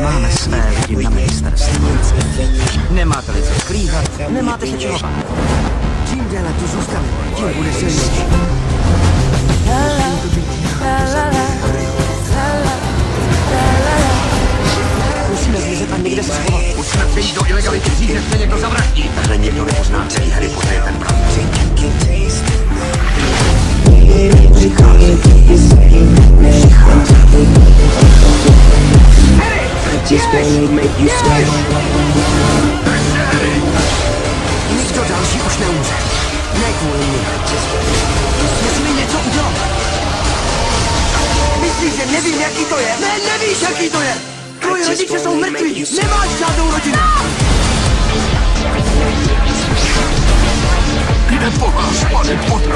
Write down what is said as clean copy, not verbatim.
Máme své lidi na ministerstvu. Nemáte-li co skrývat, nemáte se čeho bát. Čím déle tu zůstane, tím bude silnější. Musíme zmizet a někde se schovat. Musíme přejít do ilegality dřív, než mě někdo zavraždí. Takhle někdo nepozná celý Harry Potter je ten pravý. Nikdo další už neumře. Ne kvůli mě. Musíme něco udělat. Myslíš, že nevím, jaký to je? Ne, nevíš, jaký to je! Tvoji rodiče jsou mrtví! Nemáš žádnou rodinu! Jde po vás, pane Potter!